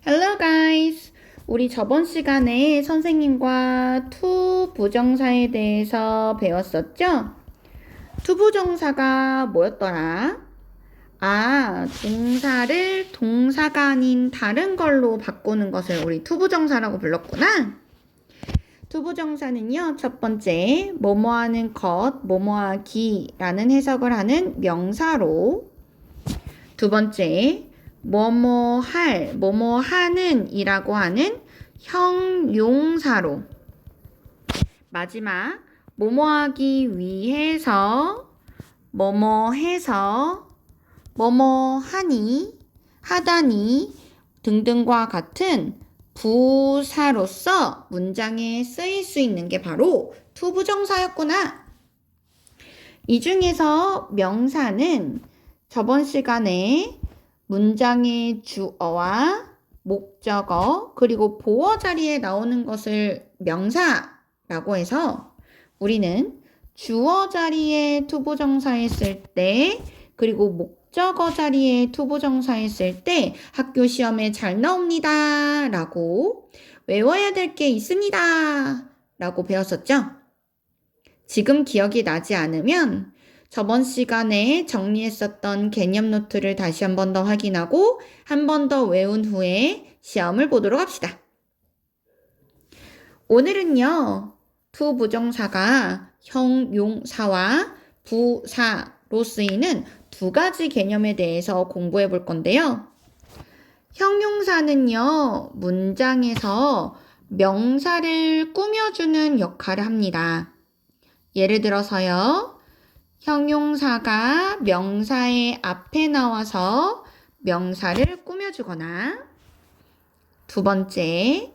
Hello guys! 우리 저번 시간에 선생님과 to 부정사에 대해서 배웠었죠? to 부정사가 뭐였더라? 동사를 동사가 아닌 다른 걸로 바꾸는 것을 우리 to 부정사라고 불렀구나. to 부정사는요, 첫 번째, 뭐뭐하는 것, 뭐뭐하기라는 해석을 하는 명사로, 두 번째, 뭐뭐할, 뭐뭐하는 이라고 하는 형용사로, 마지막 뭐뭐하기 위해서, 뭐뭐해서, 뭐뭐하니, 하다니 등등과 같은 부사로서 문장에 쓰일 수 있는 게 바로 to 부정사였구나. 이 중에서 명사는 저번 시간에 문장의 주어와 목적어 그리고 보어 자리에 나오는 것을 명사라고 해서 우리는 주어 자리에 to 부정사에 쓸 때 그리고 목적어 자리에 to 부정사에 쓸 때 학교 시험에 잘 나옵니다 라고 외워야 될 게 있습니다 라고 배웠었죠? 지금 기억이 나지 않으면 저번 시간에 정리했었던 개념 노트를 다시 한 번 더 확인하고 한 번 더 외운 후에 시험을 보도록 합시다. 오늘은요, to 부정사가 형용사와 부사로 쓰이는 두 가지 개념에 대해서 공부해 볼 건데요. 형용사는요, 문장에서 명사를 꾸며주는 역할을 합니다. 예를 들어서요, 형용사가 명사의 앞에 나와서 명사를 꾸며주거나, 두 번째,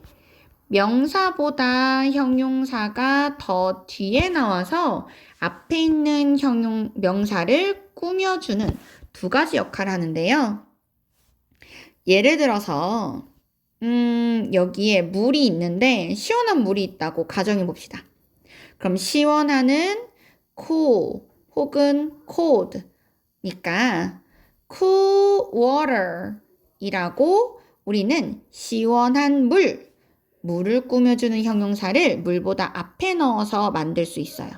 명사보다 형용사가 더 뒤에 나와서 앞에 있는 명사를 꾸며주는 두 가지 역할을 하는데요. 예를 들어서 여기에 물이 있는데 시원한 물이 있다고 가정해 봅시다. 그럼 시원하는 cool 혹은 cold니까 cool water 이라고 우리는 시원한 물을 꾸며주는 형용사를 물보다 앞에 넣어서 만들 수 있어요.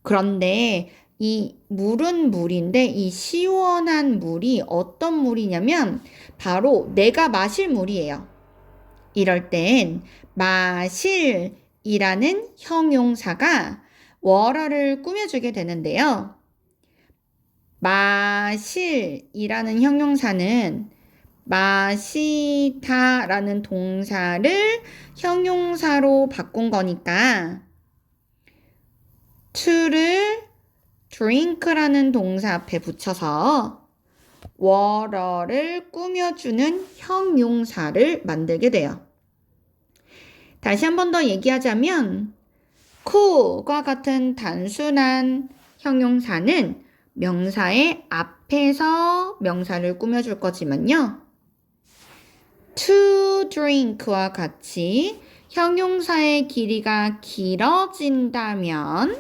그런데 이 물은 물인데 이 시원한 물이 어떤 물이냐면 바로 내가 마실 물이에요. 이럴 땐 마실이라는 형용사가 water를 꾸며주게 되는데요. 마실이라는 형용사는 마시다라는 동사를 형용사로 바꾼 거니까 to를 drink라는 동사 앞에 붙여서 water를 꾸며주는 형용사를 만들게 돼요. 다시 한 번 더 얘기하자면 cool과 같은 단순한 형용사는 명사의 앞에서 명사를 꾸며줄 거지만요. to drink와 같이 형용사의 길이가 길어진다면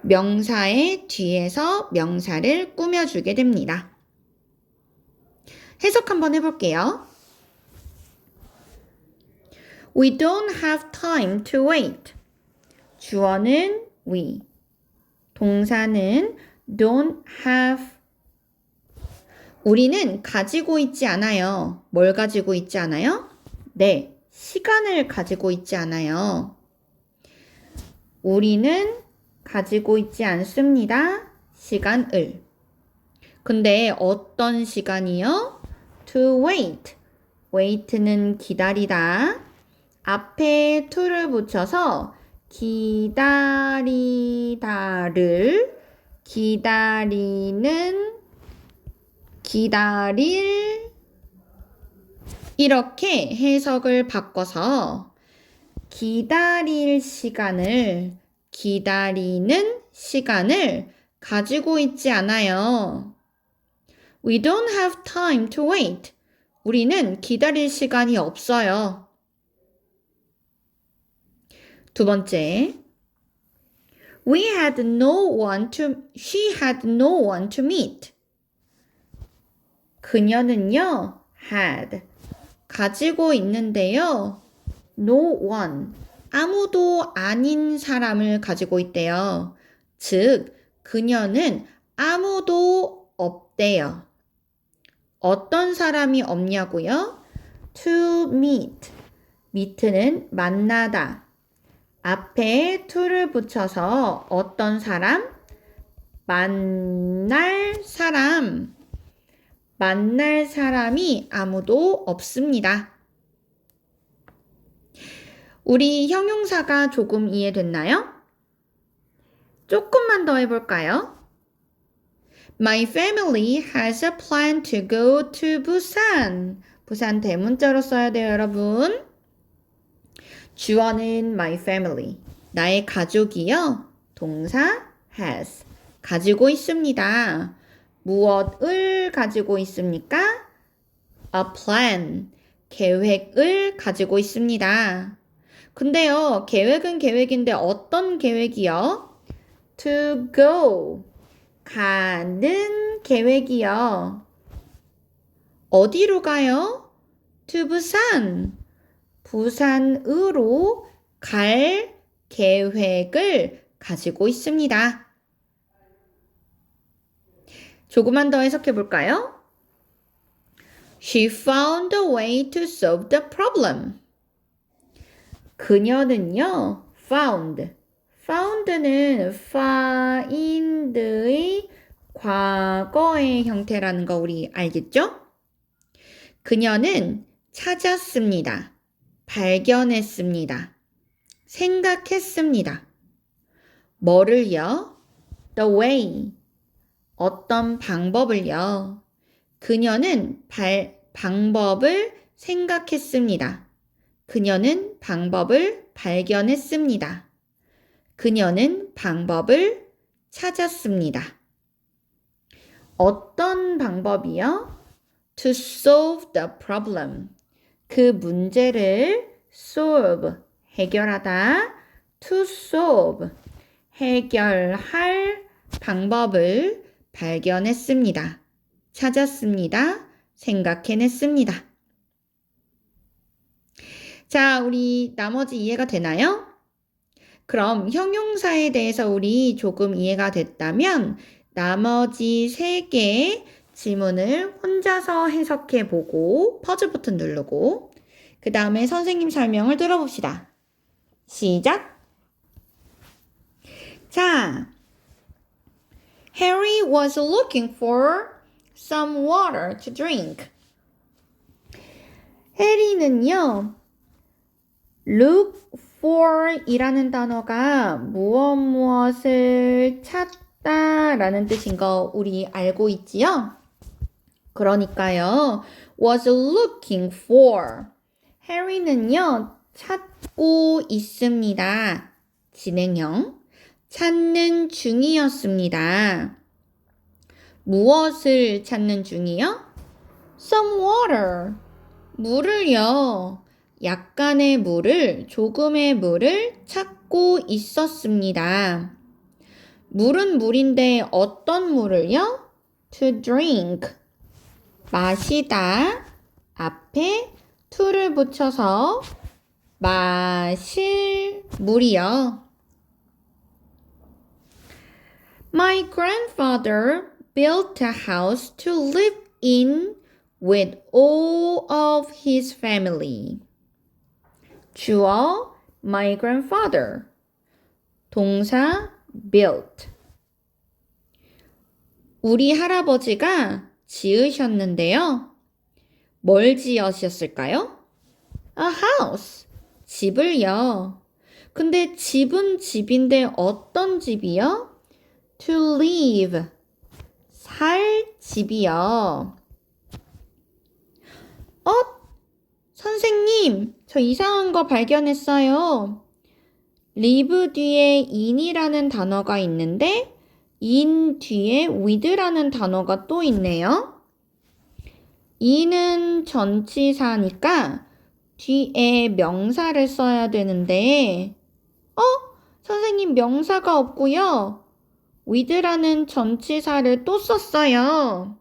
명사의 뒤에서 명사를 꾸며주게 됩니다. 해석 한번 해볼게요. We don't have time to wait. 주어는 we. 동사는 don't have. 우리는 가지고 있지 않아요. 뭘 가지고 있지 않아요? 네, 시간을 가지고 있지 않아요. 우리는 가지고 있지 않습니다. 시간을. 근데 어떤 시간이요? To wait. wait는 기다리다. 앞에 to를 붙여서 기다리다를 기다리는 기다릴 이렇게 해석을 바꿔서 기다릴 시간을 기다리는 시간을 가지고 있지 않아요. We don't have time to wait. 우리는 기다릴 시간이 없어요. 두 번째, she had no one to meet. 그녀는요, had. 가지고 있는데요. No one. 아무도 아닌 사람을 가지고 있대요. 즉, 그녀는 아무도 없대요. 어떤 사람이 없냐고요? To meet. meet는 만나다. 앞에 to를 붙여서 어떤 사람? 만날 사람. 만날 사람이 아무도 없습니다. 우리 형용사가 조금 이해됐나요? 조금만 더 해볼까요? My family has a plan to go to Busan. 부산 대문자로 써야 돼요, 여러분. 주어는 my family. 나의 가족이요. 동사 has. 가지고 있습니다. 무엇을 가지고 있습니까? A plan. 계획을 가지고 있습니다. 근데요, 계획은 계획인데 어떤 계획이요? To go. 가는 계획이요. 어디로 가요? To Busan. 부산으로 갈 계획을 가지고 있습니다. 조금만 더 해석해 볼까요? She found a way to solve the problem. 그녀는요, found는 find의 과거의 형태라는 거 우리 알겠죠? 그녀는 찾았습니다. 발견했습니다. 생각했습니다. 뭐를요? The way. 어떤 방법을요? 그녀는 방법을 생각했습니다. 그녀는 방법을 발견했습니다. 그녀는 방법을 찾았습니다. 어떤 방법이요? To solve the problem. 그 문제를 solve, 해결하다. To solve, 해결할 방법을 발견했습니다. 찾았습니다. 생각해냈습니다. 자, 우리 나머지 이해가 되나요? 그럼 형용사에 대해서 우리 조금 이해가 됐다면 나머지 3개의 지문을 혼자서 해석해보고 퍼즐 버튼 누르고 그 다음에 선생님 설명을 들어봅시다. 시작! 자, Harry was looking for some water to drink. 해리는요, look for 이라는 단어가 무엇을 찾다 라는 뜻인 거 우리 알고 있지요? 그러니까요, was looking for. 해리는요, 찾고 있습니다. 진행형. 찾는 중이었습니다. 무엇을 찾는 중이요? Some water. 물을요. 약간의 물을, 조금의 물을 찾고 있었습니다. 물은 물인데 어떤 물을요? To drink. 마시다. 앞에 to를 붙여서 마실 물이요. My grandfather built a house to live in with all of his family. 주어 my grandfather. 동사 built. 우리 할아버지가 지으셨는데요. 뭘 지으셨을까요? A house. 집을요. 근데 집은 집인데 어떤 집이요? To live. 살 집이요. 선생님, 저 이상한 거 발견했어요. live 뒤에 in이라는 단어가 있는데 in 뒤에 with라는 단어가 또 있네요. in은 전치사니까 뒤에 명사를 써야 되는데 선생님 명사가 없고요. with라는 전치사를 또 썼어요.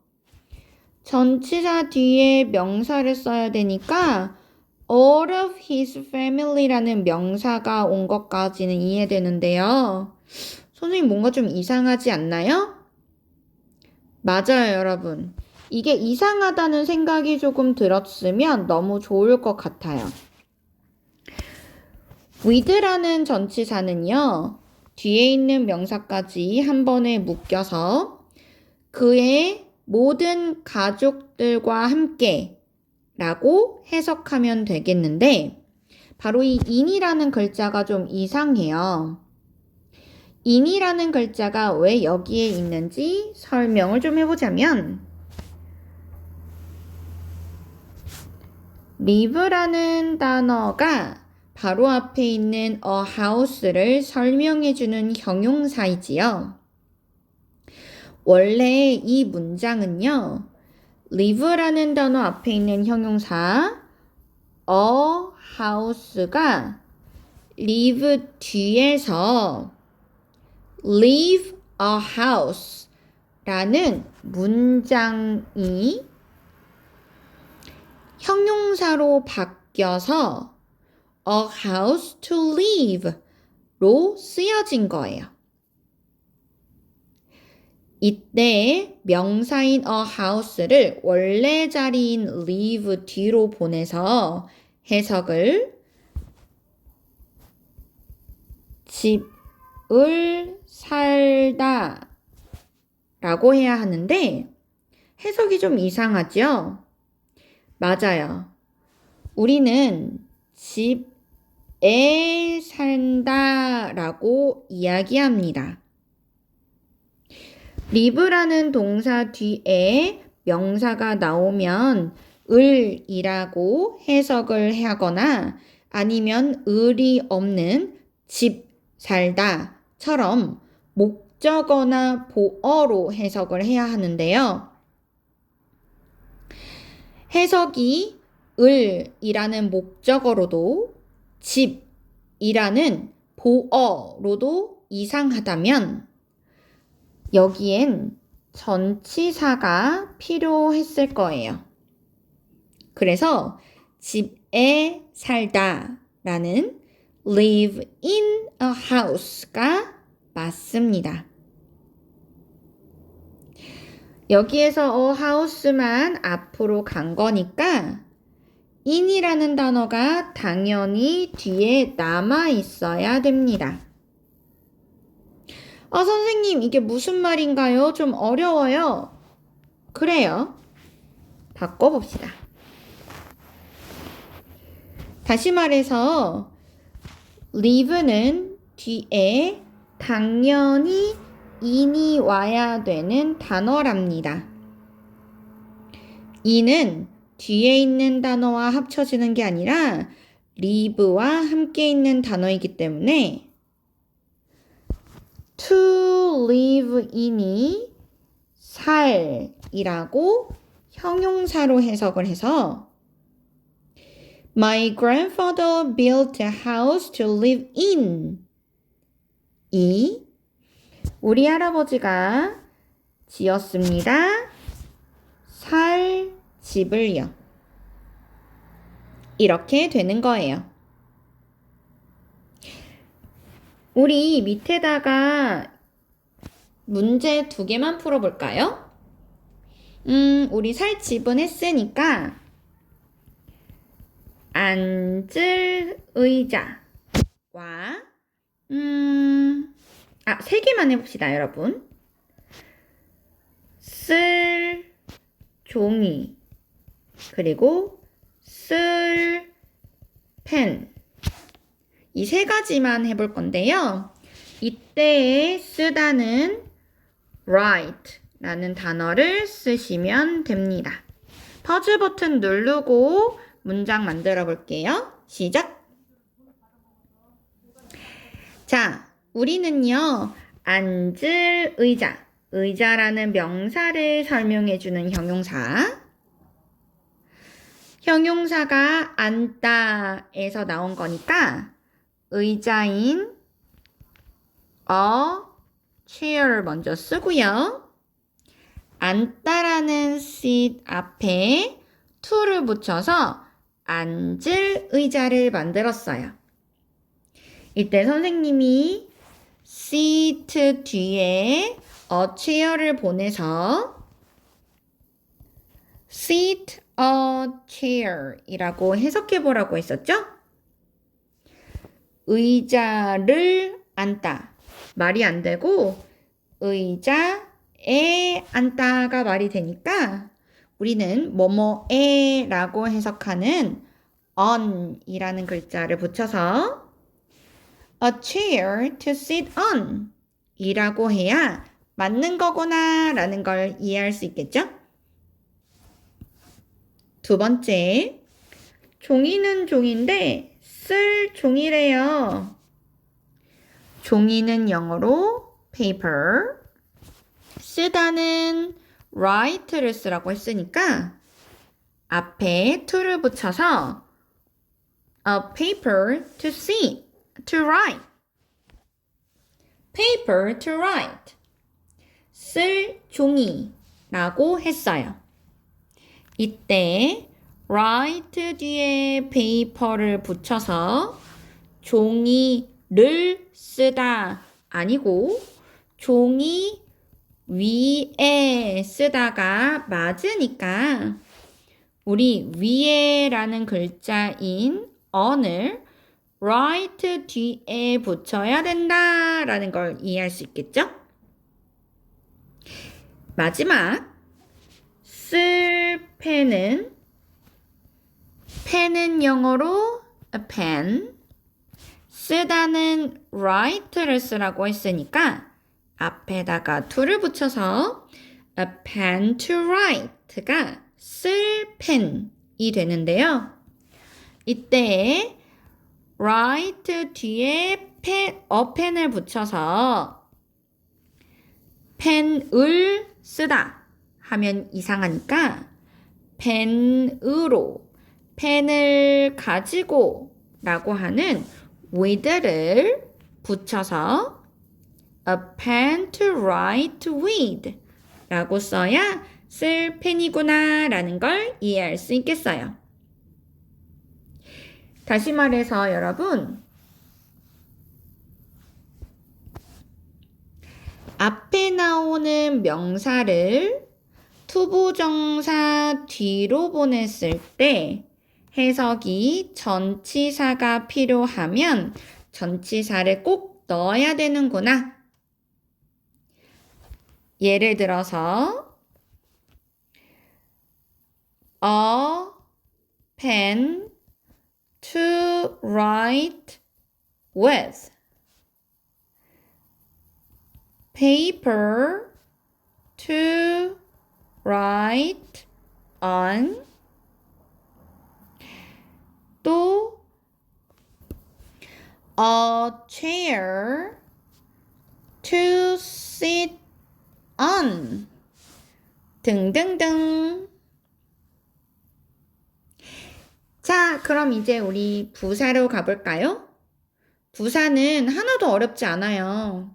전치사 뒤에 명사를 써야 되니까 all of his family라는 명사가 온 것까지는 이해되는데요. 선생님 뭔가 좀 이상하지 않나요? 맞아요, 여러분. 이게 이상하다는 생각이 조금 들었으면 너무 좋을 것 같아요. with라는 전치사는요, 뒤에 있는 명사까지 한 번에 묶여서 그의 모든 가족들과 함께 라고 해석하면 되겠는데, 바로 이 in이라는 글자가 좀 이상해요. in이라는 글자가 왜 여기에 있는지 설명을 좀 해보자면, live라는 단어가 바로 앞에 있는 a house를 설명해주는 형용사이지요. 원래 이 문장은요, live라는 단어 앞에 있는 형용사 a house가 live 뒤에서 leave a house 라는 문장이 형용사로 바뀌어서 a house to live로 쓰여진 거예요. 이때 명사인 a house를 원래 자리인 live 뒤로 보내서 해석을 집을 살다 라고 해야 하는데 해석이 좀 이상하죠? 맞아요. 우리는 집에 산다 라고 이야기합니다. live라는 동사 뒤에 명사가 나오면 을이라고 해석을 하거나 아니면 을이 없는 집 살다처럼 목적어나 보어로 해석을 해야 하는데요. 해석이 을이라는 목적어로도 집이라는 보어로도 이상하다면 여기엔 전치사가 필요했을 거예요. 그래서 집에 살다 라는 live in a house가 맞습니다. 여기에서 a house만 앞으로 간 거니까 in이라는 단어가 당연히 뒤에 남아 있어야 됩니다. 선생님, 이게 무슨 말인가요? 좀 어려워요. 그래요. 바꿔봅시다. 다시 말해서 live는 뒤에 당연히 in이 와야 되는 단어랍니다. in은 뒤에 있는 단어와 합쳐지는 게 아니라 live와 함께 있는 단어이기 때문에 to live in이 살이라고 형용사로 해석을 해서 My grandfather built a house to live in. 이 우리 할아버지가 지었습니다. 살 집을요. 이렇게 되는 거예요. 우리 밑에다가 문제 2개만 풀어볼까요? 우리 살 집은 했으니까 앉을 의자와 3개만 해봅시다, 여러분. 쓸 종이 그리고 쓸 펜 이 3가지만 해볼 건데요. 이때에 쓰다는 write 라는 단어를 쓰시면 됩니다. 퍼즐 버튼 누르고 문장 만들어 볼게요. 시작! 자, 우리는요, 앉을 의자, 의자라는 명사를 설명해주는 형용사가 앉다에서 나온 거니까 의자인 a chair를 먼저 쓰고요. 앉다라는 sit 앞에 to를 붙여서 앉을 의자를 만들었어요. 이때 선생님이 sit 뒤에 a chair를 보내서 sit a chair 이라고 해석해 보라고 했었죠? 의자를 앉다. 말이 안 되고 의자에 앉다가 말이 되니까 우리는 뭐뭐에 라고 해석하는 on 이라는 글자를 붙여서 a chair to sit on 이라고 해야 맞는 거구나 라는 걸 이해할 수 있겠죠? 두 번째, 종이는 종인데 쓸 종이래요. 종이는 영어로 paper, 쓰다는 write를 쓰라고 했으니까 앞에 to를 붙여서 a paper to see, to write. paper to write. 쓸 종이라고 했어요. 이때 write 뒤에 paper를 붙여서 종이를 쓰다 아니고 종이 위에 쓰다가 맞으니까 우리 위에라는 글자인 on을 write 뒤에 붙여야 된다라는 걸 이해할 수 있겠죠? 마지막 쓸 펜은 영어로 a pen, 쓰다는 write를 쓰라고 했으니까 앞에다가 to를 붙여서 a pen to write가 쓸 펜이 되는데요. 이때 write 뒤에 a 펜을 붙여서 펜을 쓰다 하면 이상하니까 펜으로, 펜을 가지고 라고 하는 with를 붙여서 a pen to write with 라고 써야 쓸 펜이구나 라는 걸 이해할 수 있겠어요. 다시 말해서 여러분, 앞에 나오는 명사를 투부정사 뒤로 보냈을 때 해석이 전치사가 필요하면 전치사를 꼭 넣어야 되는구나. 예를 들어서 a pen to write with, paper to write on, 또 a chair to sit on 등등등. 자, 그럼 이제 우리 부사로 가볼까요? 부사는 하나도 어렵지 않아요.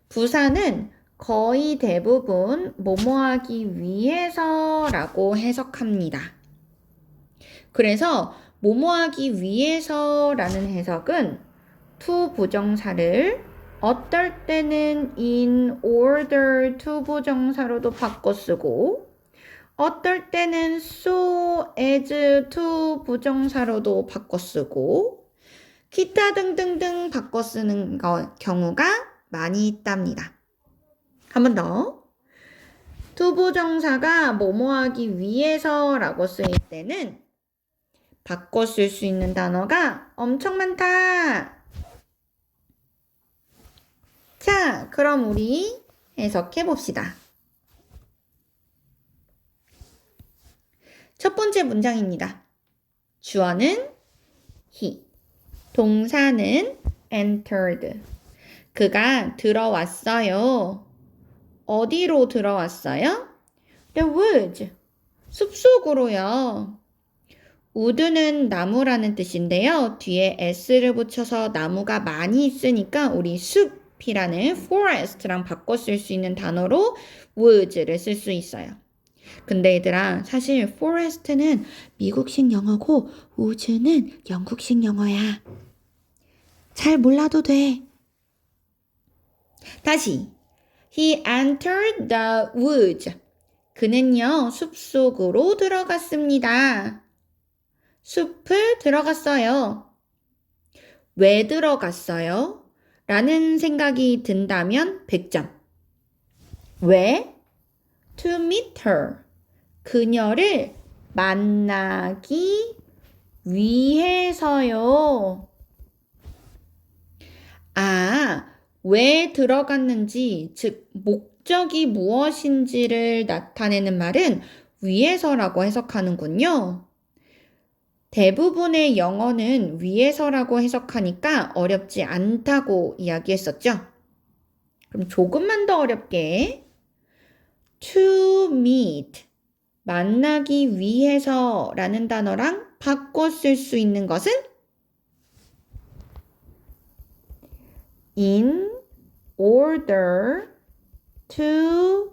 부사는 거의 대부분 뭐뭐 하기 위해서 라고 해석합니다. 그래서 뭐뭐 하기 위해서 라는 해석은 to 부정사를 어떨 때는 in order to 부정사로도 바꿔 쓰고 어떨 때는 so as to 부정사로도 바꿔 쓰고 기타 등등등 바꿔 쓰는 경우가 많이 있답니다. 한 번 더. to 부정사가 뭐뭐 하기 위해서 라고 쓰일 때는 바꿔 쓸 수 있는 단어가 엄청 많다. 자, 그럼 우리 해석해 봅시다. 첫 번째 문장입니다. 주어는 he, 동사는 entered. 그가 들어왔어요. 어디로 들어왔어요? The woods, 숲속으로요. wood는 나무라는 뜻인데요. 뒤에 s를 붙여서 나무가 많이 있으니까 우리 숲 숲이라는 forest랑 바꿔 쓸 수 있는 단어로 woods를 쓸 수 있어요. 근데 얘들아, 사실 forest는 미국식 영어고 woods는 영국식 영어야. 잘 몰라도 돼. 다시. He entered the woods. 그는요, 숲속으로 들어갔습니다. 숲을 들어갔어요. 왜 들어갔어요? 라는 생각이 든다면 100점. 왜? To meet her. 그녀를 만나기 위해서요. 왜 들어갔는지, 즉, 목적이 무엇인지를 나타내는 말은 위해서라고 해석하는군요. 대부분의 영어는 위해서라고 해석하니까 어렵지 않다고 이야기했었죠. 그럼 조금만 더 어렵게 to meet, 만나기 위해서 라는 단어랑 바꿔 쓸 수 있는 것은 in order to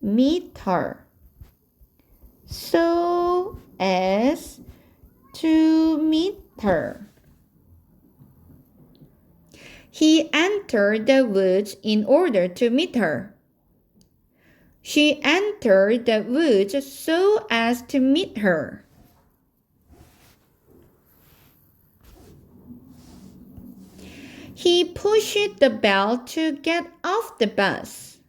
meet her, so as to meet her. He entered the woods in order to meet her. She entered the woods so as to meet her. He pushed the bell to get off the bus.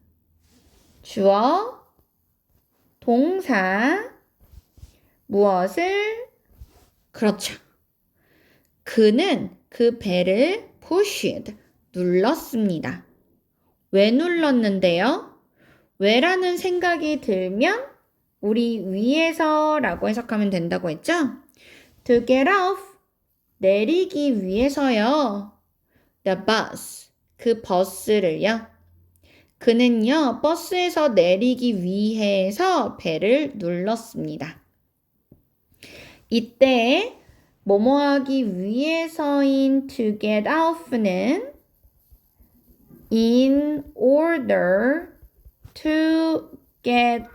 주어, 동사, 무엇을? 그렇죠. 그는 그 벨을 pushed, 눌렀습니다. 왜 눌렀는데요? 왜라는 생각이 들면 우리 위해서라고 해석하면 된다고 했죠? To get off, 내리기 위해서요. The bus, 그 버스를요. 그는요, 버스에서 내리기 위해서 벨을 눌렀습니다. 이때 뭐뭐 하기 위해서인 to get off는 in order to get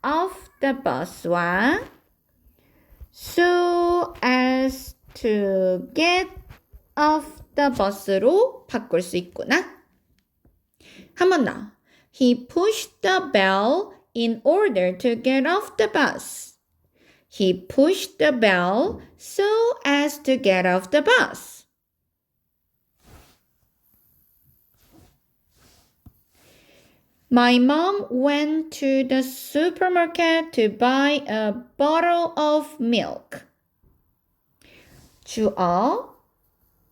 off the bus와 so as to get off the bus로 바꿀 수 있구나. 한 번 더. He pushed the bell in order to get off the bus. He pushed the bell so as to get off the bus. My mom went to the supermarket to buy a bottle of milk. 주어,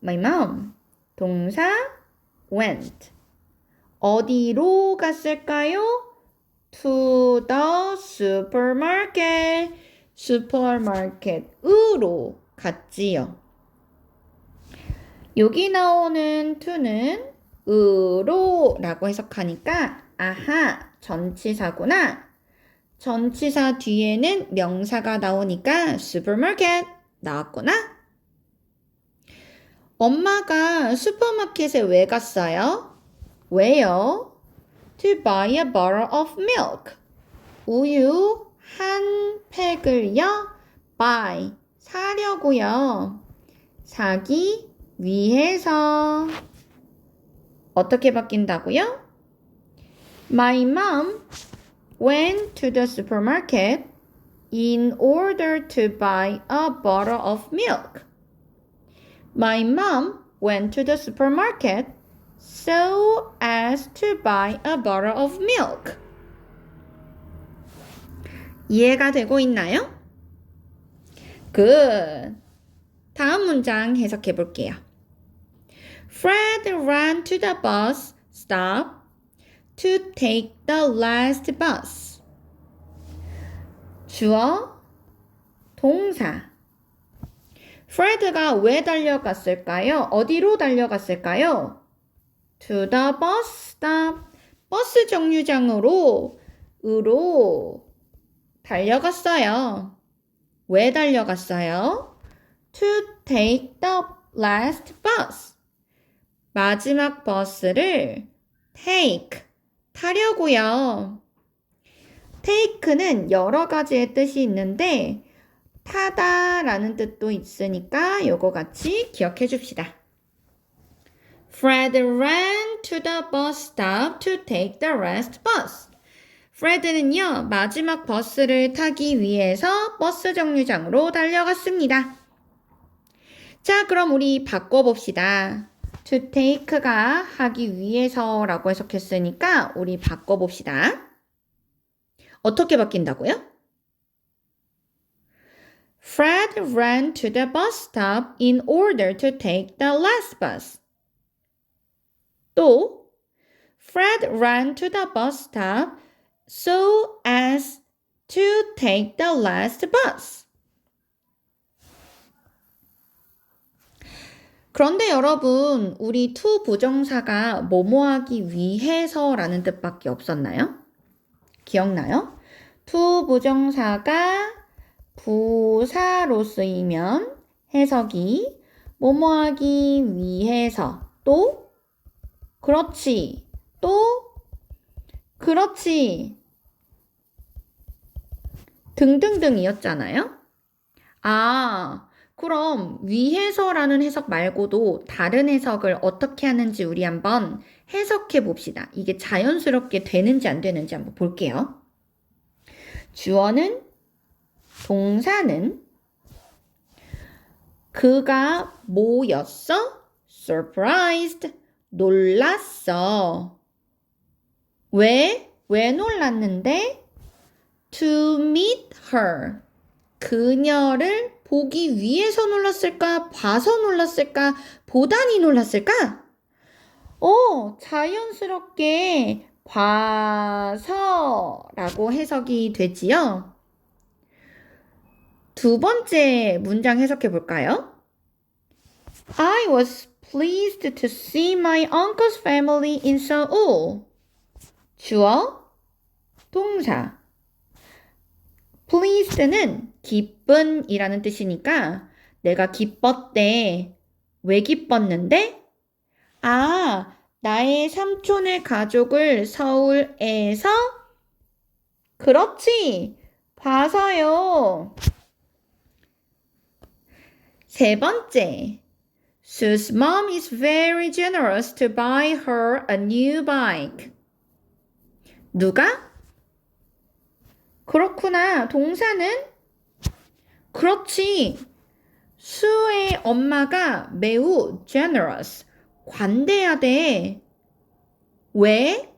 my mom. 동사, went. 어디로 갔을까요? To the supermarket. 슈퍼마켓으로 갔지요. 여기 나오는 to는 으로라고 해석하니까 아하, 전치사구나. 전치사 뒤에는 명사가 나오니까 supermarket 나왔구나. 엄마가 슈퍼마켓에 왜 갔어요? 왜요? To buy a bottle of milk. 우유 한 팩을요. buy, 사려고요. 사기 위해서. 어떻게 바뀐다고요? My mom went to the supermarket in order to buy a bottle of milk. My mom went to the supermarket so as to buy a bottle of milk. 이해가 되고 있나요? Good. 다음 문장 해석해 볼게요. Fred ran to the bus stop to take the last bus. 주어, 동사. Fred가 왜 달려갔을까요? 어디로 달려갔을까요? To the bus stop. 버스 정류장으로 달려갔어요. 왜 달려갔어요? To take the last bus. 마지막 버스를 take, 타려고요. take는 여러 가지의 뜻이 있는데 타다라는 뜻도 있으니까 요거 같이 기억해 줍시다. Fred ran to the bus stop to take the last bus. 프레드는요, 마지막 버스를 타기 위해서 버스 정류장으로 달려갔습니다. 자, 그럼 우리 바꿔봅시다. To take가 하기 위해서라고 해석했으니까 우리 바꿔봅시다. 어떻게 바뀐다고요? Fred ran to the bus stop in order to take the last bus. 또 Fred ran to the bus stop so as to take the last bus. 그런데 여러분, 우리 to 부정사가 뭐뭐 하기 위해서라는 뜻밖에 없었나요? 기억나요? to 부정사가 부사로 쓰이면 해석이 뭐뭐 하기 위해서 또 그렇지 또 그렇지 등등등이었잖아요. 아, 그럼 위해서라는 해석 말고도 다른 해석을 어떻게 하는지 우리 한번 해석해 봅시다. 이게 자연스럽게 되는지 안 되는지 한번 볼게요. 주어는 동사는 그가 뭐였어? surprised, 놀랐어. 왜 놀랐는데? to meet her, 그녀를 보기 위해서 놀랐을까? 봐서 놀랐을까? 보다니 놀랐을까? 자연스럽게 봐서라고 해석이 되지요. 두 번째 문장 해석해 볼까요? I was pleased to see my uncle's family in Seoul. 주어, 동사. pleased는 기쁜이라는 뜻이니까 내가 기뻤대. 왜 기뻤는데? 아, 나의 삼촌의 가족을 서울에서? 그렇지, 봐서요. 세 번째, Sue's mom is very generous to buy her a new bike. 누가? 그렇구나. 동사는? 그렇지. 수의 엄마가 매우 generous, 관대하대. 왜?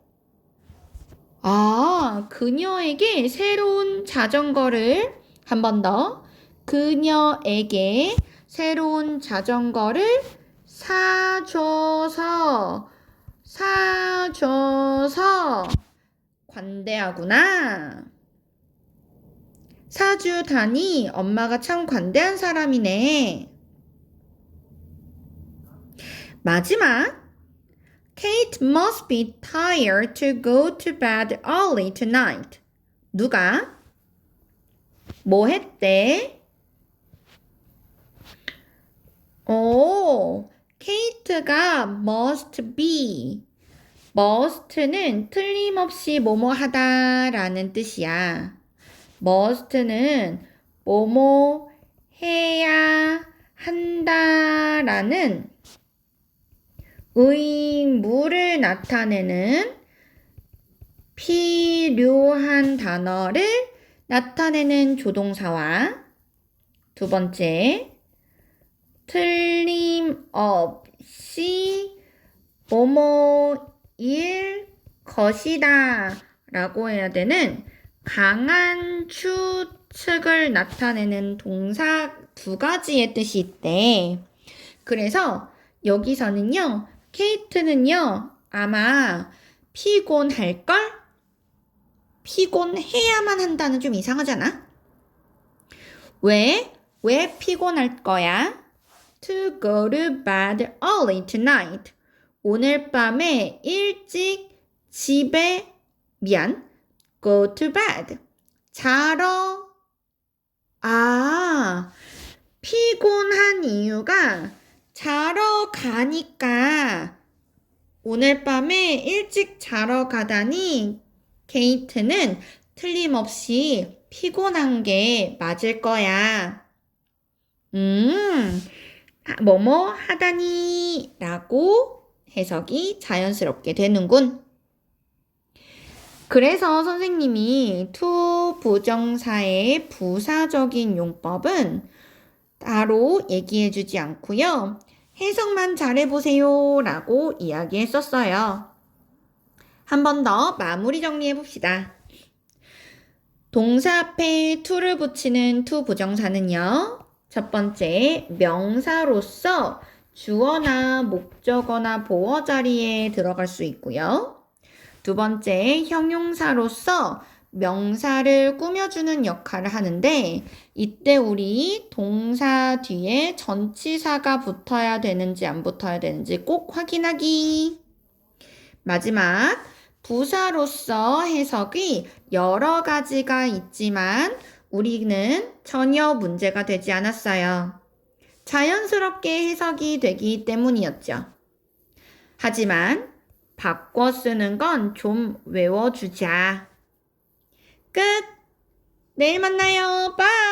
아, 그녀에게 새로운 자전거를 한 번 더. 그녀에게 새로운 자전거를 사줘서 관대하구나. 사주다니 엄마가 참 관대한 사람이네. 마지막, Kate must be tired to go to bed early tonight. 누가? 뭐 했대? 케이트가 must be. must는 틀림없이 뭐뭐 하다라는 뜻이야. must는 뭐뭐 해야 한다라는 의무를 나타내는 필요한 단어를 나타내는 조동사와 두 번째, 틀림없이 뭐뭐일 것이다 라고 해야 되는 강한 추측을 나타내는 동사 두 가지의 뜻이 있대. 그래서 여기서는요, 케이트는요, 아마 피곤할걸? 피곤해야만 한다는 좀 이상하잖아? 왜 피곤할 거야? To go to bed early tonight. 오늘 밤에 일찍 go to bed. 자러. 아, 피곤한 이유가 자러 가니까 오늘 밤에 일찍 자러 가다니 케이트는 틀림없이 피곤한 게 맞을 거야. 뭐뭐 하다니 라고 해석이 자연스럽게 되는군. 그래서 선생님이 to 부정사의 부사적인 용법은 따로 얘기해주지 않고요. 해석만 잘해보세요 라고 이야기했었어요. 한 번 더 마무리 정리해봅시다. 동사 앞에 to를 붙이는 to 부정사는요. 첫 번째, 명사로서 주어나 목적어나 보어 자리에 들어갈 수 있고요. 두 번째, 형용사로서 명사를 꾸며주는 역할을 하는데 이때 우리 동사 뒤에 전치사가 붙어야 되는지 안 붙어야 되는지 꼭 확인하기. 마지막, 부사로서 해석이 여러 가지가 있지만 우리는 전혀 문제가 되지 않았어요. 자연스럽게 해석이 되기 때문이었죠. 하지만 바꿔 쓰는 건 좀 외워주자. 끝! 내일 만나요. 빠이!